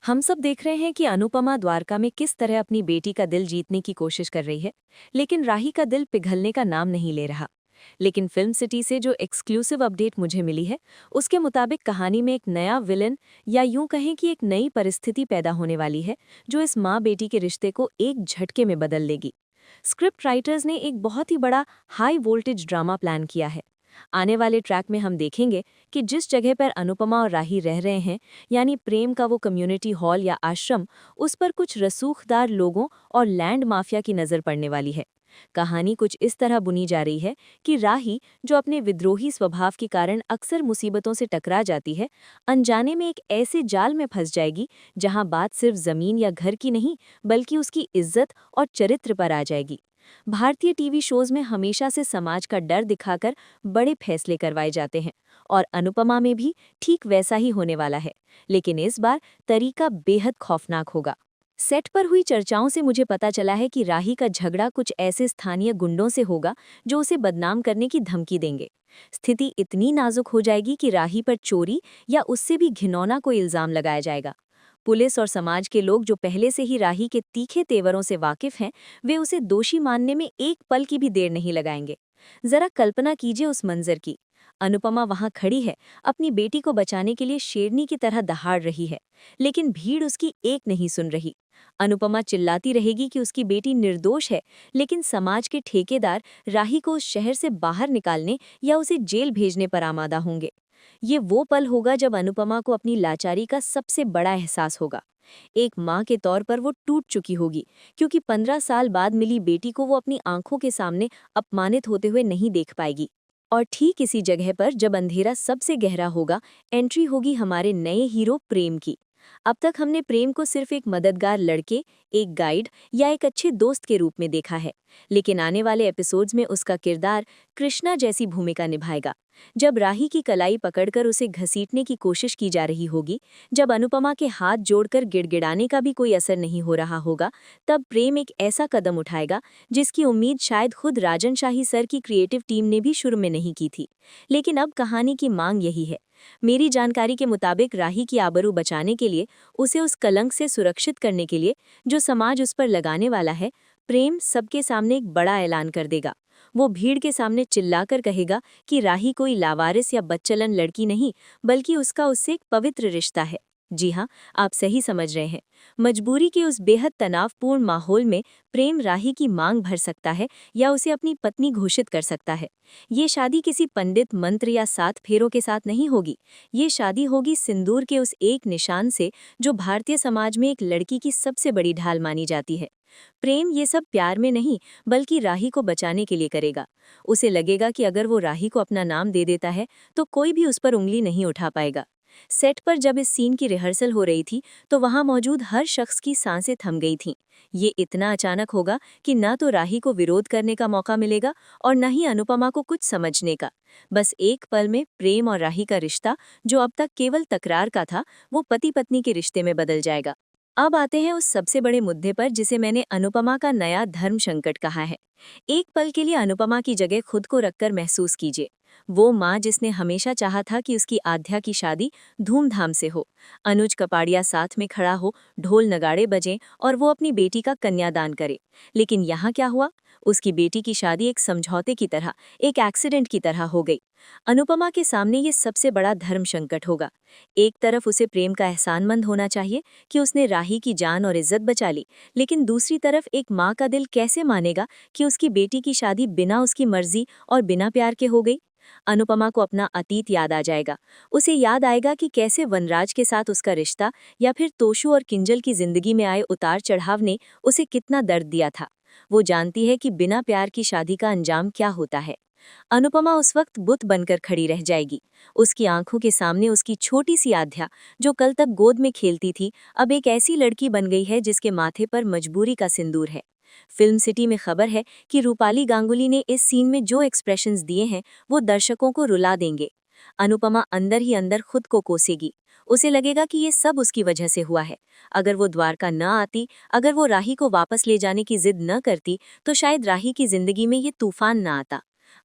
हम सब देख रहे हैं कि अनुपमा द्वारका में किस तरह अपनी बेटी का दिल जीतने की कोशिश कर रही है, लेकिन राही का दिल पिघलने का नाम नहीं ले रहा। लेकिन फिल्म सिटी से जो एक्सक्लूसिव अपडेट मुझे मिली है, उसके मुताबिक कहानी में एक नया विलन या यूं कहें कि एक नई परिस्थिति पैदा होने वाली है, जो इस माँ बेटी के रिश्ते को एक झटके में बदल लेगी। स्क्रिप्ट राइटर्स ने एक बहुत ही बड़ा हाई वोल्टेज ड्रामा प्लान किया है। आने वाले ट्रैक में हम देखेंगे कि जिस जगह पर अनुपमा और राही रह रहे हैं, यानी प्रेम का वो कम्युनिटी हॉल या आश्रम, उस पर कुछ रसूखदार लोगों और लैंड माफिया की नज़र पड़ने वाली है। कहानी कुछ इस तरह बुनी जा रही है कि राही, जो अपने विद्रोही स्वभाव के कारण अक्सर मुसीबतों से टकरा जाती है, अनजाने में एक ऐसे जाल में फंस जाएगी जहां बात सिर्फ जमीन या घर की नहीं, बल्कि उसकी इज्जत और चरित्र पर आ जाएगी। भारतीय टीवी शोज में हमेशा से समाज का डर दिखाकर बड़े फैसले करवाए जाते हैं, और अनुपमा में भी ठीक वैसा ही होने वाला है। लेकिन इस बार तरीका बेहद खौफनाक होगा। सेट पर हुई चर्चाओं से मुझे पता चला है कि राही का झगड़ा कुछ ऐसे स्थानीय गुंडों से होगा जो उसे बदनाम करने की धमकी देंगे। स्थिति इतनी नाजुक हो जाएगी कि राही पर चोरी या उससे भी घिनौना कोई इल्जाम लगाया जाएगा। पुलिस और समाज के लोग, जो पहले से ही राही के तीखे तेवरों से वाकिफ हैं, वे उसे दोषी मानने में एक पल की भी देर नहीं लगाएंगे। जरा कल्पना कीजिए उस मंजर की। अनुपमा वहां खड़ी है, अपनी बेटी को बचाने के लिए शेरनी की तरह दहाड़ रही है, लेकिन भीड़ उसकी एक नहीं सुन रही। अनुपमा चिल्लाती रहेगी कि उसकी बेटी निर्दोष है, लेकिन समाज के ठेकेदार राही को उस शहर से बाहर निकालने या उसे जेल भेजने पर आमादा होंगे। ये वो पल होगा जब अनुपमा को अपनी लाचारी का सबसे बड़ा एहसास होगा। एक माँ के तौर पर वो टूट चुकी होगी, क्योंकि 15 साल बाद मिली बेटी को वो अपनी आंखों के सामने अपमानित होते हुए नहीं देख पाएगी। और ठीक इसी जगह पर जब अंधेरा सबसे गहरा होगा, एंट्री होगी हमारे नए हीरो प्रेम की। अब तक हमने प्रेम को सिर्फ एक मददगार लड़के, एक गाइड या एक अच्छे दोस्त के रूप में देखा है, लेकिन आने वाले एपिसोड्स में उसका किरदार कृष्णा जैसी भूमिका निभाएगा। जब राही की कलाई पकड़कर उसे घसीटने की कोशिश की जा रही होगी, जब अनुपमा के हाथ जोड़कर गिड़गिड़ाने का भी कोई असर नहीं हो रहा होगा, तब प्रेम एक ऐसा कदम उठाएगा जिसकी उम्मीद शायद खुद राजन शाही सर की क्रिएटिव टीम ने भी शुरू में नहीं की थी। लेकिन अब कहानी की मांग यही है। मेरी जानकारी के मुताबिक राही की आबरू बचाने के लिए, उसे उस कलंक से सुरक्षित करने के लिए जो समाज उस पर लगाने वाला है, प्रेम सबके सामने एक बड़ा ऐलान कर देगा। वो भीड़ के सामने चिल्लाकर कहेगा कि राही कोई लावारिस या बच्चलन लड़की नहीं, बल्कि उसका उससे एक पवित्र रिश्ता है। जी हाँ, आप सही समझ रहे हैं। मजबूरी के उस बेहद तनावपूर्ण माहौल में प्रेम राही की मांग भर सकता है या उसे अपनी पत्नी घोषित कर सकता है। ये शादी किसी पंडित मंत्र या 7 फेरों के साथ नहीं होगी। ये शादी होगी सिंदूर के उस एक निशान से, जो भारतीय समाज में एक लड़की की सबसे बड़ी ढाल मानी जाती है। प्रेम ये सब प्यार में नहीं, बल्कि राही को बचाने के लिए करेगा। उसे लगेगा कि अगर वो राही को अपना नाम दे देता है, तो कोई भी उस पर उंगली नहीं उठा पाएगा। सेट पर जब इस सीन की रिहर्सल हो रही थी, तो वहां मौजूद हर शख्स की सांसें थम गई थीं। ये इतना अचानक होगा कि ना तो राही को विरोध करने का मौका मिलेगा और न ही अनुपमा को कुछ समझने का। बस एक पल में प्रेम और राही का रिश्ता, जो अब तक केवल तकरार का था, वो पति पत्नी के रिश्ते में बदल जाएगा। अब आते हैं उस सबसे बड़े मुद्दे पर जिसे मैंने अनुपमा का नया धर्म संकट कहा है। एक पल के लिए अनुपमा की जगह खुद को रखकर महसूस कीजिए। वो माँ जिसने हमेशा चाहा था कि उसकी आध्या की शादी धूमधाम से हो, अनुज कपाड़िया साथ में खड़ा हो, ढोल नगाड़े बजें और वो अपनी बेटी का कन्यादान करे। लेकिन यहाँ क्या हुआ? उसकी बेटी की शादी एक समझौते की तरह, एक एक्सीडेंट की तरह हो गई। अनुपमा के सामने ये सबसे बड़ा धर्म संकट होगा। एक तरफ उसे प्रेम का एहसानमंद होना चाहिए कि उसने राही की जान और इज्जत बचा ली, लेकिन दूसरी तरफ एक माँ का दिल कैसे मानेगा कि उसकी बेटी की शादी बिना उसकी मर्जी और बिना प्यार के हो गई? अनुपमा को अपना अतीत याद आ जाएगा। उसे याद आएगा कि कैसे वनराज के साथ उसका रिश्ता, या फिर तोशु और किंजल की जिंदगी में आए उतार चढ़ाव ने उसे कितना दर्द दिया था। वो जानती है कि बिना प्यार की शादी का अंजाम क्या होता है। अनुपमा उस वक्त बुत बनकर खड़ी रह जाएगी। उसकी आंखों के सामने उसकी छोटी सी आध्या, जो कल तक गोद में खेलती थी, अब एक ऐसी लड़की बन गई है जिसके माथे पर मजबूरी का सिंदूर है। फिल्म सिटी में खबर है कि रूपाली गांगुली ने इस सीन में जो एक्सप्रेशंस दिए हैं, वो दर्शकों को रुला देंगे। अनुपमा अंदर ही अंदर खुद को कोसेगी। उसे लगेगा कि ये सब उसकी वजह से हुआ है। अगर वो द्वारका न आती, अगर वो राही को वापस ले जाने की जिद न करती, तो शायद राही की जिंदगी में ये तूफान न आता।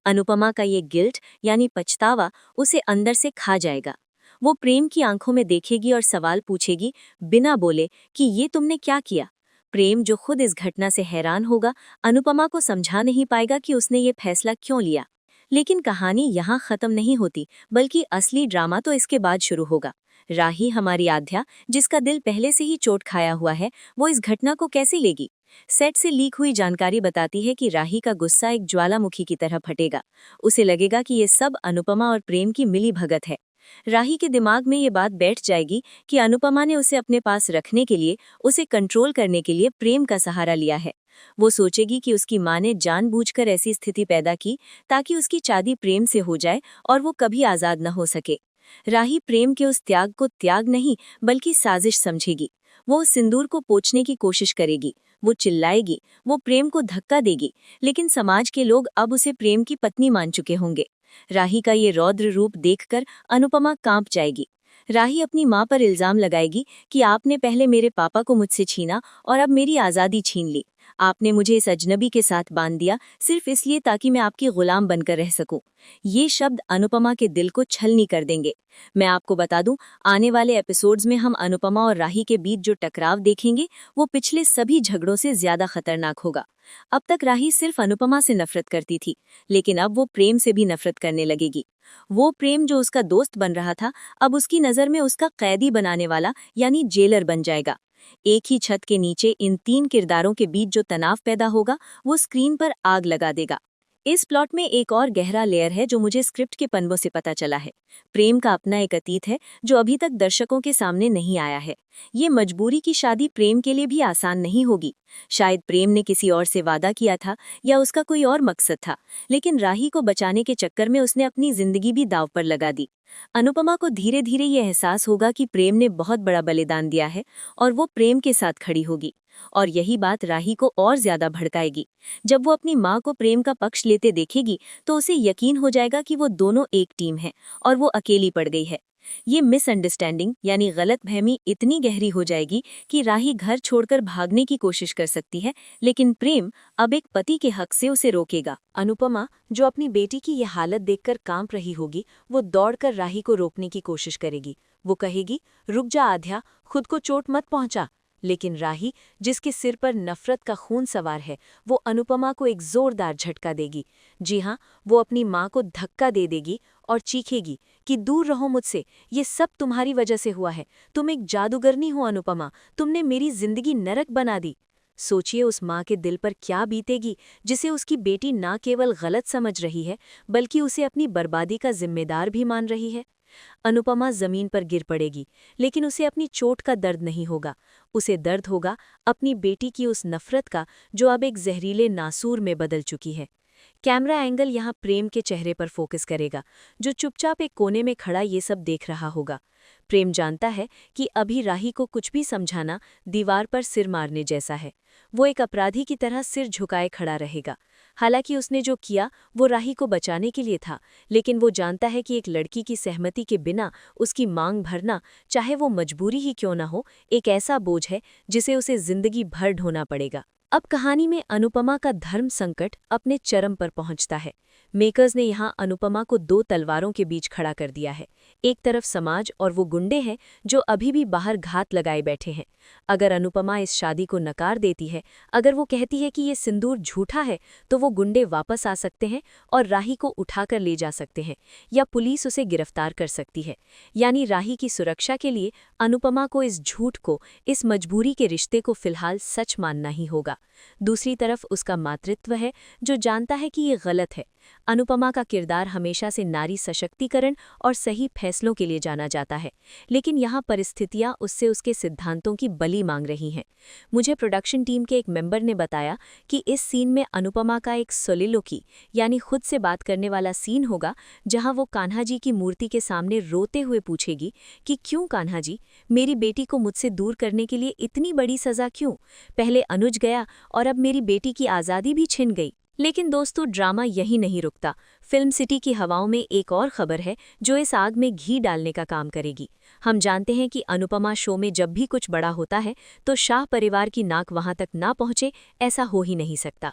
अनुपमा का ये गिल्ट यानी पछतावा उसे अंदर से खा जाएगा। वो प्रेम की आंखों में देखेगी और सवाल पूछेगी बिना बोले कि ये तुमने क्या किया। प्रेम, जो खुद इस घटना से हैरान होगा, अनुपमा को समझा नहीं पाएगा कि उसने ये फैसला क्यों लिया। लेकिन कहानी यहाँ खत्म नहीं होती, बल्कि असली ड्रामा तो इसके बाद शुरू होगा। राही, हमारी आध्या, जिसका दिल पहले से ही चोट खाया हुआ है, वो इस घटना को कैसे लेगी। सेट से लीक हुई जानकारी बताती है कि राही का गुस्सा एक ज्वालामुखी की तरह फटेगा। उसे लगेगा कि ये सब अनुपमा और प्रेम की मिली भगत है। राही के दिमाग में ये बात बैठ जाएगी कि अनुपमा ने उसे अपने पास रखने के लिए, उसे कंट्रोल करने के लिए प्रेम का सहारा लिया है। वो सोचेगी कि उसकी माँ ने जानबूझकर ऐसी स्थिति पैदा की ताकि उसकी शादी प्रेम से हो जाए और वो कभी आजाद न हो सके। राही प्रेम के उस त्याग को त्याग नहीं, बल्कि साजिश समझेगी। वो उस सिंदूर को पोंछने की कोशिश करेगी, वो चिल्लाएगी, वो प्रेम को धक्का देगी, लेकिन समाज के लोग अब उसे प्रेम की पत्नी मान चुके होंगे। राही का ये रौद्र रूप देखकर अनुपमा कांप जाएगी। राही अपनी माँ पर इल्जाम लगाएगी कि आपने पहले मेरे पापा को मुझसे छीना और अब मेरी आज़ादी छीन ली। आपने मुझे इस अजनबी के साथ बांध दिया सिर्फ इसलिए ताकि मैं आपकी गुलाम बनकर रह सकूं। ये शब्द अनुपमा के दिल को छलनी कर देंगे। मैं आपको बता दूं, आने वाले एपिसोड्स में हम अनुपमा और राही के बीच जो टकराव देखेंगे, वो पिछले सभी झगड़ों से ज्यादा खतरनाक होगा। अब तक राही सिर्फ अनुपमा से नफरत करती थी, लेकिन अब वो प्रेम से भी नफरत करने लगेगी। वो प्रेम जो उसका दोस्त बन रहा था, अब उसकी नज़र में उसका कैदी बनाने वाला यानी जेलर बन जाएगा। एक ही छत के नीचे इन तीन किरदारों के बीच जो तनाव पैदा होगा, वो स्क्रीन पर आग लगा देगा। इस प्लॉट में एक और गहरा लेयर है जो मुझे स्क्रिप्ट के पन्नों से पता चला है। प्रेम का अपना एक अतीत है जो अभी तक दर्शकों के सामने नहीं आया है। ये मजबूरी की शादी प्रेम के लिए भी आसान नहीं होगी। शायद प्रेम ने किसी और से वादा किया था या उसका कोई और मकसद था, लेकिन राही को बचाने के चक्कर में उसने अपनी जिंदगी भी दांव पर लगा दी। अनुपमा को धीरे धीरे ये एहसास होगा कि प्रेम ने बहुत बड़ा बलिदान दिया है और वो प्रेम के साथ खड़ी होगी। और यही बात राही को और ज्यादा भड़काएगी। जब वो अपनी माँ को प्रेम का पक्ष लेते देखेगी तो उसे यकीन हो जाएगा कि वो दोनों एक टीम है और वो अकेली पड़ गई है। ये मिसअंडरस्टैंडिंग यानी गलतफहमी इतनी गहरी हो जाएगी कि राही घर छोड़कर भागने की कोशिश कर सकती है, लेकिन प्रेम अब एक पति के हक से उसे रोकेगा। अनुपमा, जो अपनी बेटी की ये हालत देखकर कांप रही होगी, वो दौड़कर राही को रोकने की कोशिश करेगी। वो कहेगी, रुक जा आध्या, खुद को चोट मत पहुंचा। लेकिन राही, जिसके सिर पर नफरत का खून सवार है, वो अनुपमा को एक जोरदार झटका देगी। जी हाँ, वो अपनी माँ को धक्का दे देगी और चीखेगी कि दूर रहो मुझसे, ये सब तुम्हारी वजह से हुआ है। तुम एक जादूगरनी हो अनुपमा, तुमने मेरी जिंदगी नरक बना दी। सोचिए उस माँ के दिल पर क्या बीतेगी, जिसे उसकी बेटी ना केवल गलत समझ रही है, बल्कि उसे अपनी बर्बादी का जिम्मेदार भी मान रही है। अनुपमा जमीन पर गिर पड़ेगी, लेकिन उसे अपनी चोट का दर्द नहीं होगा। उसे दर्द होगा अपनी बेटी की उस नफरत का जो अब एक जहरीले नासूर में बदल चुकी है। कैमरा एंगल यहाँ प्रेम के चेहरे पर फोकस करेगा, जो चुपचाप एक कोने में खड़ा ये सब देख रहा होगा। प्रेम जानता है कि अभी राही को कुछ भी समझाना दीवार पर सिर मारने जैसा है। वो एक अपराधी की तरह सिर झुकाए खड़ा रहेगा। हालांकि उसने जो किया वो राही को बचाने के लिए था, लेकिन वो जानता है कि एक लड़की की सहमति के बिना उसकी मांग भरना, चाहे वो मजबूरी ही क्यों न हो, एक ऐसा बोझ है जिसे उसे जिंदगी भर ढोना पड़ेगा। अब कहानी में अनुपमा का धर्म संकट अपने चरम पर पहुंचता है। मेकर्स ने यहाँ अनुपमा को दो तलवारों के बीच खड़ा कर दिया है। एक तरफ समाज और वो गुंडे हैं जो अभी भी बाहर घात लगाए बैठे हैं। अगर अनुपमा इस शादी को नकार देती है, अगर वो कहती है कि ये सिंदूर झूठा है, तो वो गुंडे वापस आ सकते हैं और राही को उठाकर ले जा सकते हैं, या पुलिस उसे गिरफ्तार कर सकती है। यानी राही की सुरक्षा के लिए अनुपमा को इस झूठ को, इस मजबूरी के रिश्ते को फिलहाल सच मानना ही होगा। दूसरी तरफ उसका मातृत्व है जो जानता है कि ये गलत है। अनुपमा का किरदार हमेशा से नारी सशक्तिकरण और सही फैसलों के लिए जाना जाता है, लेकिन यहाँ परिस्थितियाँ उससे उसके सिद्धांतों की बलि मांग रही हैं। मुझे प्रोडक्शन टीम के एक मेंबर ने बताया कि इस सीन में अनुपमा का एक सोलिलोकी यानी खुद से बात करने वाला सीन होगा, जहाँ वो कान्हा जी की मूर्ति के सामने रोते हुए पूछेगी कि क्यों कान्हा जी, मेरी बेटी को मुझसे दूर करने के लिए इतनी बड़ी सज़ा क्यों? पहले अनुज गया और अब मेरी बेटी की आज़ादी भी छिन गई। लेकिन दोस्तों, ड्रामा यही नहीं रुकता। फिल्म सिटी की हवाओं में एक और खबर है जो इस आग में घी डालने का काम करेगी। हम जानते हैं कि अनुपमा शो में जब भी कुछ बड़ा होता है तो शाह परिवार की नाक वहां तक ना पहुंचे, ऐसा हो ही नहीं सकता।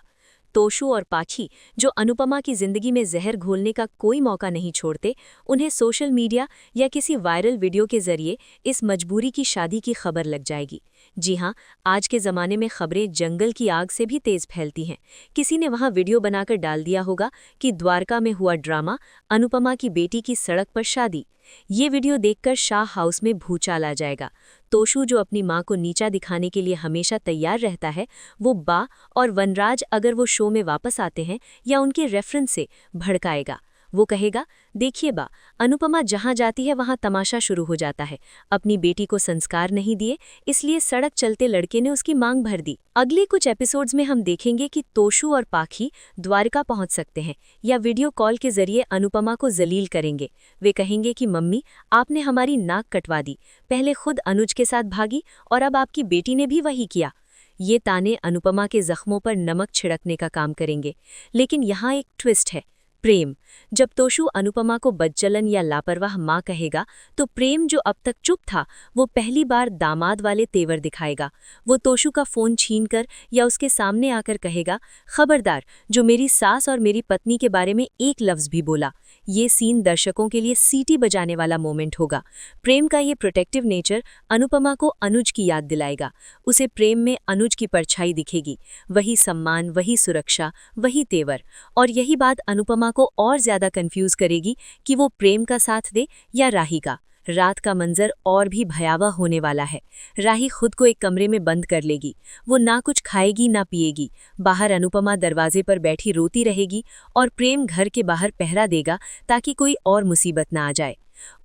तोशु और पाची, जो अनुपमा की जिंदगी में जहर घोलने का कोई मौका नहीं छोड़ते, उन्हें सोशल मीडिया या किसी वायरल वीडियो के जरिए इस मजबूरी की शादी की खबर लग जाएगी। जी हाँ, आज के ज़माने में खबरें जंगल की आग से भी तेज फैलती हैं। किसी ने वहाँ वीडियो बनाकर डाल दिया होगा कि द्वारका में हुआ ड्रामा, अनुपमा की बेटी की सड़क पर शादी। ये वीडियो देखकर शाह हाउस में भूचाल आ जाएगा। तोशु, जो अपनी मां को नीचा दिखाने के लिए हमेशा तैयार रहता है, वो बा और वनराज अगर वो शो में वापस आते हैं या उनके रेफरेंस से भड़काएगा। वो कहेगा, देखिए बा, अनुपमा जहां जाती है वहां तमाशा शुरू हो जाता है। अपनी बेटी को संस्कार नहीं दिए, इसलिए सड़क चलते लड़के ने उसकी मांग भर दी। अगले कुछ एपिसोड्स में हम देखेंगे कि तोशु और पाखी द्वारका पहुंच सकते हैं या वीडियो कॉल के जरिए अनुपमा को जलील करेंगे। वे कहेंगे कि मम्मी, आपने हमारी नाक कटवा दी, पहले खुद अनुज के साथ भागी और अब आपकी बेटी ने भी वही किया। ये ताने अनुपमा के जख्मों पर नमक छिड़कने का काम करेंगे। लेकिन यहाँ एक ट्विस्ट है, प्रेम। जब तोशु अनुपमा को बदचलन या लापरवाह माँ कहेगा, तो प्रेम, जो अब तक चुप था, वो पहली बार दामाद वाले तेवर दिखाएगा। वो तोशु का फोन छीनकर या उसके सामने आकर कहेगा, खबरदार, जो मेरी सास और मेरी पत्नी के बारे में एक लफ्ज भी बोला। ये सीन दर्शकों के लिए सीटी बजाने वाला मोमेंट होगा। प्रेम का ये प्रोटेक्टिव नेचर अनुपमा को अनुज की याद दिलाएगा। उसे प्रेम में अनुज की परछाई दिखेगी, वही सम्मान, वही सुरक्षा, वही तेवर। और यही बात अनुपमा को और ज्यादा कंफ्यूज करेगी कि वो प्रेम का साथ दे या राही का। रात का मंजर और भी भयावह होने वाला है। राही खुद को एक कमरे में बंद कर लेगी। वो ना कुछ खाएगी ना पिएगी। बाहर अनुपमा दरवाजे पर बैठी रोती रहेगी और प्रेम घर के बाहर पहरा देगा ताकि कोई और मुसीबत ना आ जाए।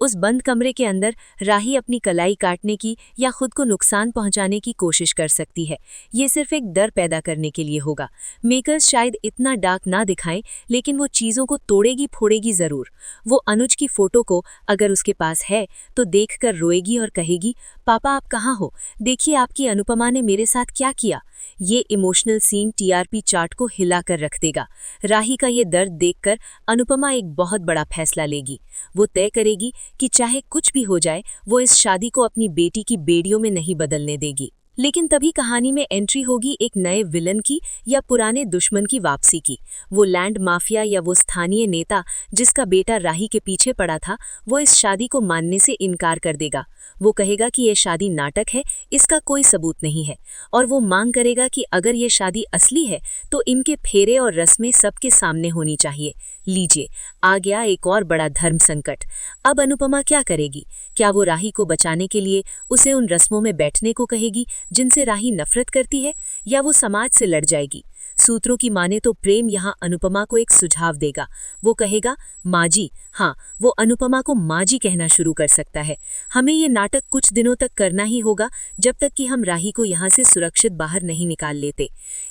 उस बंद कमरे के अंदर राही अपनी कलाई काटने की या खुद को नुकसान पहुंचाने की कोशिश कर सकती है। ये सिर्फ एक डर पैदा करने के लिए होगा। मेकर्स शायद इतना डार्क ना दिखाएं, लेकिन वो चीज़ों को तोड़ेगी फोड़ेगी ज़रूर। वो अनुज की फ़ोटो को, अगर उसके पास है, तो देखकर रोएगी और कहेगी, पापा आप कहाँ हो, देखिए आपकी अनुपमा ने मेरे साथ क्या किया। ये इमोशनल सीन टीआरपी चार्ट को हिला कर रख देगा। राही का ये दर्द देखकर अनुपमा एक बहुत बड़ा फैसला लेगी। वो तय करेगी कि चाहे कुछ भी हो जाए, वो इस शादी को अपनी बेटी की बेड़ियों में नहीं बदलने देगी। लेकिन तभी कहानी में एंट्री होगी एक नए विलन की या पुराने दुश्मन की वापसी की। वो लैंड माफिया या वो स्थानीय नेता जिसका बेटा राही के पीछे पड़ा था, वो इस शादी को मानने से इनकार कर देगा। वो कहेगा कि ये शादी नाटक है, इसका कोई सबूत नहीं है। और वो मांग करेगा कि अगर ये शादी असली है तो इनके फेरे और रस्में सबके सामने होनी चाहिए। लीजिए, आ गया एक और बड़ा धर्म संकट। अब अनुपमा क्या करेगी? क्या वो राही को बचाने के लिए उसे उन रस्मों में बैठने को कहेगी जिनसे राही नफरत करती है, या वो समाज से लड़ जाएगी? सूत्रों की माने तो प्रेम यहाँ अनुपमा को एक सुझाव देगा। वो कहेगा, माँ जी। हाँ, वो अनुपमा को माँ जी कहना शुरू कर सकता है। हमें ये नाटक कुछ दिनों तक करना ही होगा, जब तक कि हम राही को यहाँ से सुरक्षित बाहर नहीं निकाल लेते।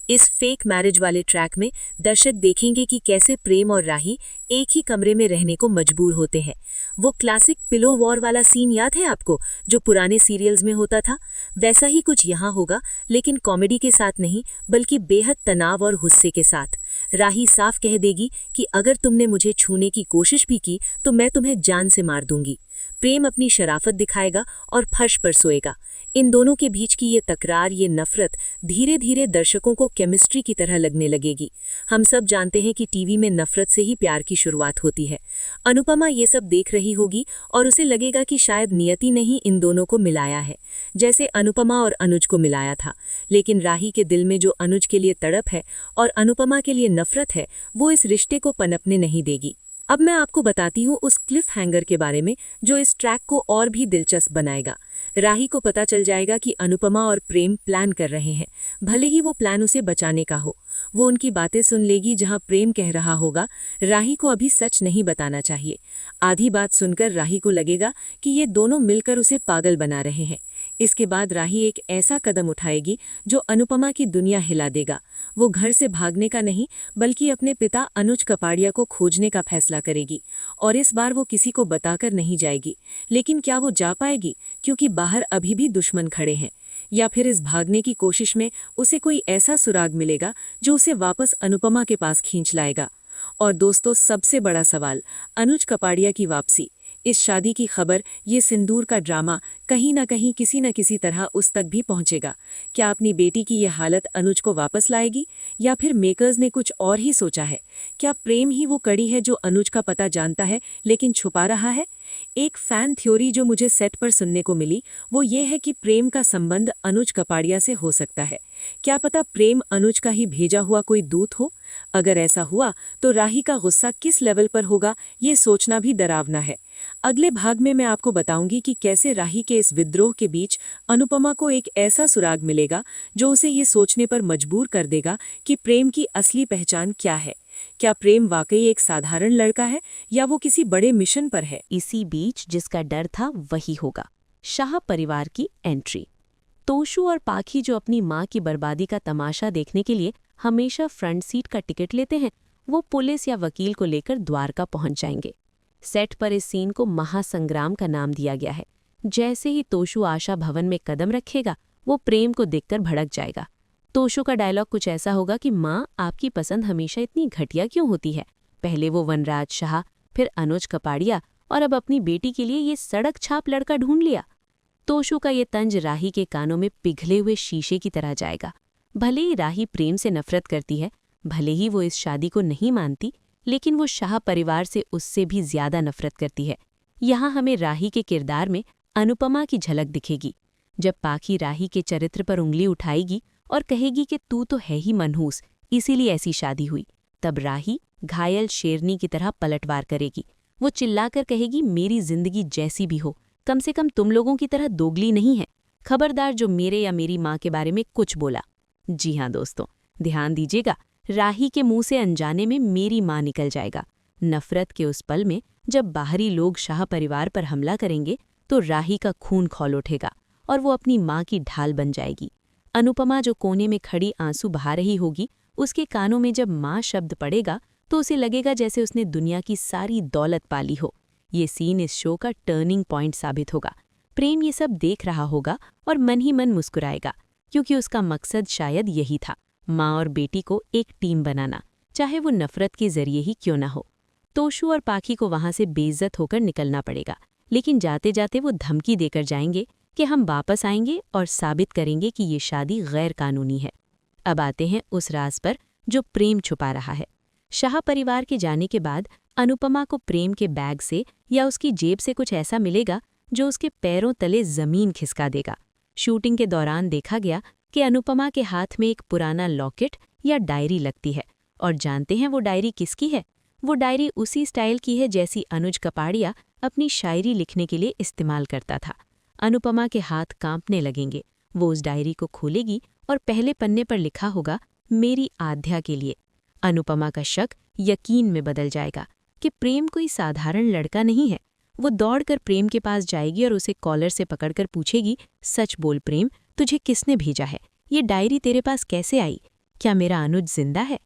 इस फेक मैरिज वाले ट्रैक में दर्शक देखेंगे कि कैसे प्रेम और राही एक ही कमरे में रहने को मजबूर होते हैं। वो क्लासिक पिलो वॉर वाला सीन याद है आपको, जो पुराने सीरियल्स में होता था? वैसा ही कुछ यहाँ होगा, लेकिन कॉमेडी के साथ नहीं, बल्कि बेहद तनाव और गुस्से के साथ। राही साफ कह देगी कि अगर तुमने मुझे छूने की कोशिश भी की तो मैं तुम्हें जान से मार दूंगी। प्रेम अपनी शराफत दिखाएगा और फर्श पर सोएगा। इन दोनों के बीच की ये तकरार, ये नफरत धीरे धीरे दर्शकों को केमिस्ट्री की तरह लगने लगेगी। हम सब जानते हैं कि टीवी में नफरत से ही प्यार की शुरुआत होती है। अनुपमा ये सब देख रही होगी और उसे लगेगा कि शायद नियति ने ही इन दोनों को मिलाया है, जैसे अनुपमा और अनुज को मिलाया था। लेकिन राही के दिल में जो अनुज के लिए तड़प है और अनुपमा के लिए नफरत है, वो इस रिश्ते को पनपने नहीं देगी। अब मैं आपको बताती हूँ उस क्लिफ हैंगर के बारे में जो इस ट्रैक को और भी दिलचस्प बनाएगा। राही को पता चल जाएगा कि अनुपमा और प्रेम प्लान कर रहे हैं, भले ही वो प्लान उसे बचाने का हो। वो उनकी बातें सुन लेगी, जहां प्रेम कह रहा होगा, राही को अभी सच नहीं बताना चाहिए। आधी बात सुनकर राही को लगेगा कि ये दोनों मिलकर उसे पागल बना रहे हैं। इसके बाद राही एक ऐसा कदम उठाएगी जो अनुपमा की दुनिया हिला देगा। वो घर से भागने का नहीं, बल्कि अपने पिता अनुज कपाड़िया को खोजने का फैसला करेगी। और इस बार वो किसी को बताकर नहीं जाएगी। लेकिन क्या वो जा पाएगी, क्योंकि बाहर अभी भी दुश्मन खड़े हैं? या फिर इस भागने की कोशिश में उसे कोई ऐसा सुराग मिलेगा जो उसे वापस अनुपमा के पास खींच लाएगा? और दोस्तों, सबसे बड़ा सवाल, अनुज कपाड़िया की वापसी, इस शादी की खबर, ये सिंदूर का ड्रामा कहीं ना कहीं किसी न किसी तरह उस तक भी पहुंचेगा। क्या अपनी बेटी की ये हालत अनुज को वापस लाएगी, या फिर मेकर्स ने कुछ और ही सोचा है? क्या प्रेम ही वो कड़ी है जो अनुज का पता जानता है लेकिन छुपा रहा है? एक फैन थ्योरी जो मुझे सेट पर सुनने को मिली वो ये है कि प्रेम का संबंध अनुज कपाड़िया से हो सकता है। क्या पता प्रेम अनुज का ही भेजा हुआ कोई दूत हो? अगर ऐसा हुआ तो राही का गुस्सा किस लेवल पर होगा, ये सोचना भी डरावना है। अगले भाग में मैं आपको बताऊंगी कि कैसे राही के इस विद्रोह के बीच अनुपमा को एक ऐसा सुराग मिलेगा जो उसे ये सोचने पर मजबूर कर देगा कि प्रेम की असली पहचान क्या है। क्या प्रेम वाकई एक साधारण लड़का है या वो किसी बड़े मिशन पर है? इसी बीच जिसका डर था वही होगा, शाह परिवार की एंट्री। तोशु और पाखी जो अपनी माँ की बर्बादी का तमाशा देखने के लिए हमेशा फ्रंट सीट का टिकट लेते हैं, वो पुलिस या वकील को लेकर द्वारका पहुंच जाएंगे। सेट पर इस सीन को महासंग्राम का नाम दिया गया है। जैसे ही तोशु आशा भवन में कदम रखेगा, वो प्रेम को देखकर भड़क जाएगा। तोशु का डायलॉग कुछ ऐसा होगा कि माँ, आपकी पसंद हमेशा इतनी घटिया क्यों होती है? पहले वो वनराज शाह, फिर अनुज कपाड़िया, और अब अपनी बेटी के लिए ये सड़क छाप लड़का ढूंढ लिया। तोशु का ये तंज राही के कानों में पिघले हुए शीशे की तरह जाएगा। भले ही राही प्रेम से नफरत करती है, भले ही वो इस शादी को नहीं मानती, लेकिन वो शाह परिवार से उससे भी ज्यादा नफरत करती है। यहाँ हमें राही के किरदार में अनुपमा की झलक दिखेगी। जब पाखी राही के चरित्र पर उंगली उठाएगी और कहेगी कि तू तो है ही मनहूस, इसीलिए ऐसी शादी हुई, तब राही घायल शेरनी की तरह पलटवार करेगी। वो चिल्लाकर कहेगी, मेरी जिंदगी जैसी भी हो, कम से कम तुम लोगों की तरह दोगली नहीं है। खबरदार जो मेरे या मेरी माँ के बारे में कुछ बोला। जी हाँ दोस्तों, ध्यान दीजिएगा, राही के मुंह से अनजाने में मेरी माँ निकल जाएगा। नफरत के उस पल में जब बाहरी लोग शाह परिवार पर हमला करेंगे तो राही का खून खौल उठेगा और वो अपनी माँ की ढाल बन जाएगी। अनुपमा जो कोने में खड़ी आंसू बहा रही होगी, उसके कानों में जब माँ शब्द पड़ेगा तो उसे लगेगा जैसे उसने दुनिया की सारी दौलत पाली हो। ये सीन इस शो का टर्निंग पॉइंट साबित होगा। प्रेम ये सब देख रहा होगा और मन ही मन मुस्कुराएगा, क्योंकि उसका मकसद शायद यही था, माँ और बेटी को एक टीम बनाना, चाहे वो नफरत के जरिए ही क्यों ना हो। तोशु और पाखी को वहां से बेइज्जत होकर निकलना पड़ेगा, लेकिन जाते जाते वो धमकी देकर जाएंगे कि हम वापस आएंगे और साबित करेंगे कि ये शादी गैर कानूनी है। अब आते हैं उस राज पर जो प्रेम छुपा रहा है। शाह परिवार के जाने के बाद अनुपमा को प्रेम के बैग से या उसकी जेब से कुछ ऐसा मिलेगा जो उसके पैरों तले जमीन खिसका देगा। शूटिंग के दौरान देखा गया कि अनुपमा के हाथ में एक पुराना लॉकेट या डायरी लगती है, और जानते हैं वो डायरी किसकी है? वो डायरी उसी स्टाइल की है जैसी अनुज कपाड़िया अपनी शायरी लिखने के लिए इस्तेमाल करता था। अनुपमा के हाथ कांपने लगेंगे। वो उस डायरी को खोलेगी और पहले पन्ने पर लिखा होगा, मेरी आध्या के लिए। अनुपमा का शक यकीन में बदल जाएगा कि प्रेम कोई साधारण लड़का नहीं है। वो दौड़कर प्रेम के पास जाएगी और उसे कॉलर से पकड़कर पूछेगी, सच बोल प्रेम, तुझे किसने भेजा है? ये डायरी तेरे पास कैसे आई? क्या मेरा अनुज जिंदा है?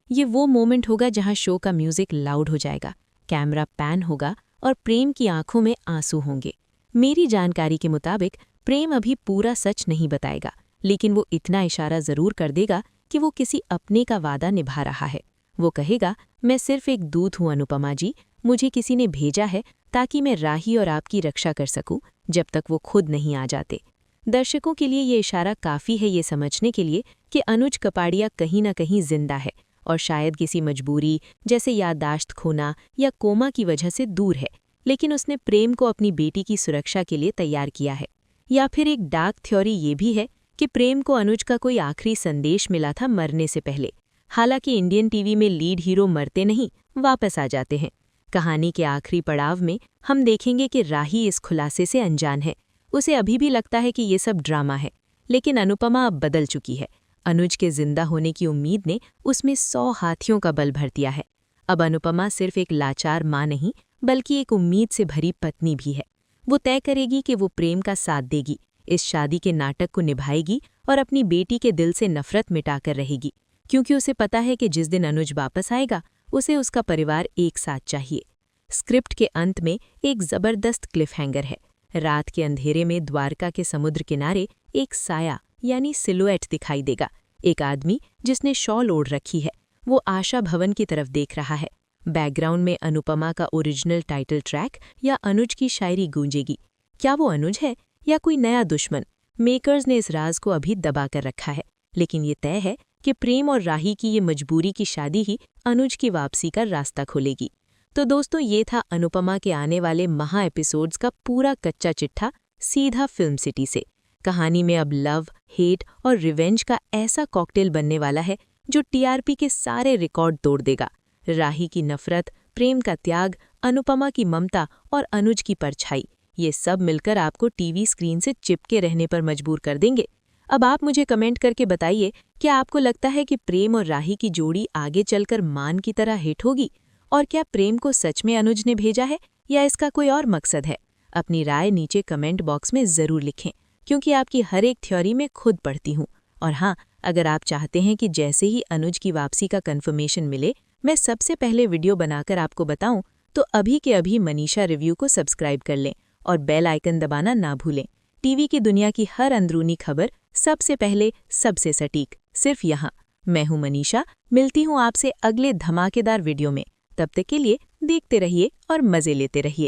ये वो मोमेंट होगा जहां शो का म्यूजिक लाउड हो जाएगा, कैमरा पैन होगा और प्रेम की आंखों में आंसू होंगे। मेरी जानकारी के मुताबिक प्रेम अभी पूरा सच नहीं बताएगा, लेकिन वो इतना इशारा जरूर कर देगा कि वो किसी अपने का वादा निभा रहा है। वो कहेगा, मैं सिर्फ एक दूत हूँ अनुपमा जी, मुझे किसी ने भेजा है ताकि मैं राही और आपकी रक्षा कर सकूं जब तक वो खुद नहीं आ जाते। दर्शकों के लिए ये इशारा काफ़ी है ये समझने के लिए कि अनुज कपाड़िया कहीं न कहीं जिंदा है और शायद किसी मजबूरी जैसे याददाश्त खोना या कोमा की वजह से दूर है, लेकिन उसने प्रेम को अपनी बेटी की सुरक्षा के लिए तैयार किया है। या फिर एक डार्क थ्योरी ये भी है कि प्रेम को अनुज का कोई आखिरी संदेश मिला था मरने से पहले। हालांकि इंडियन टीवी में लीड हीरो मरते नहीं, वापस आ जाते हैं। कहानी के आखिरी पड़ाव में हम देखेंगे कि राही इस खुलासे से अनजान है। उसे अभी भी लगता है कि ये सब ड्रामा है, लेकिन अनुपमा अब बदल चुकी है। अनुज के जिंदा होने की उम्मीद ने उसमें 100 हाथियों का बल भर दिया है। अब अनुपमा सिर्फ एक लाचार माँ नहीं, बल्कि एक उम्मीद से भरी पत्नी भी है। वो तय करेगी कि वो प्रेम का साथ देगी, इस शादी के नाटक को निभाएगी और अपनी बेटी के दिल से नफरत मिटाकर रहेगी, क्योंकि उसे पता है कि जिस दिन अनुज वापस आएगा उसे उसका परिवार एक साथ चाहिए। स्क्रिप्ट के अंत में एक जबरदस्त क्लिफहैंगर है। रात के अंधेरे में द्वारका के समुद्र किनारे एक साया यानी सिलुएट दिखाई देगा। एक आदमी जिसने शॉल ओढ़ रखी है, वो आशा भवन की तरफ देख रहा है। बैकग्राउंड में अनुपमा का ओरिजिनल टाइटल ट्रैक या अनुज की शायरी गूंजेगी। क्या वो अनुज है या कोई नया दुश्मन? मेकर्स ने इस राज को अभी दबा कर रखा है, लेकिन ये तय है कि प्रेम और राही की ये मजबूरी की शादी ही अनुज की वापसी का रास्ता खोलेगी। तो दोस्तों, ये था अनुपमा के आने वाले महा एपिसोड्स का पूरा कच्चा चिट्ठा सीधा फिल्म सिटी से। कहानी में अब लव, हेट और रिवेंज का ऐसा कॉकटेल बनने वाला है जो टीआरपी के सारे रिकॉर्ड तोड़ देगा। राही की नफरत, प्रेम का त्याग, अनुपमा की ममता और अनुज की परछाई, ये सब मिलकर आपको टीवी स्क्रीन से चिपके रहने पर मजबूर कर देंगे। अब आप मुझे कमेंट करके बताइए, क्या आपको लगता है कि प्रेम और राही की जोड़ी आगे चलकर मान की तरह हिट होगी? और क्या प्रेम को सच में अनुज ने भेजा है या इसका कोई और मकसद है? अपनी राय नीचे कमेंट बॉक्स में ज़रूर लिखें, क्योंकि आपकी हर एक थ्योरी में खुद पढ़ती हूँ। और हाँ, अगर आप चाहते हैं कि जैसे ही अनुज की वापसी का कन्फर्मेशन मिले मैं सबसे पहले वीडियो बनाकर आपको बताऊं, तो अभी के अभी मनीषा रिव्यू को सब्सक्राइब कर लें और बेल आइकन दबाना ना भूलें। टीवी की दुनिया की हर अंदरूनी खबर सबसे पहले, सबसे सटीक, सिर्फ यहाँ। मैं हूँ मनीषा, मिलती हूँ आपसे अगले धमाकेदार वीडियो में। तब तक के लिए देखते रहिए और मज़े लेते रहिए।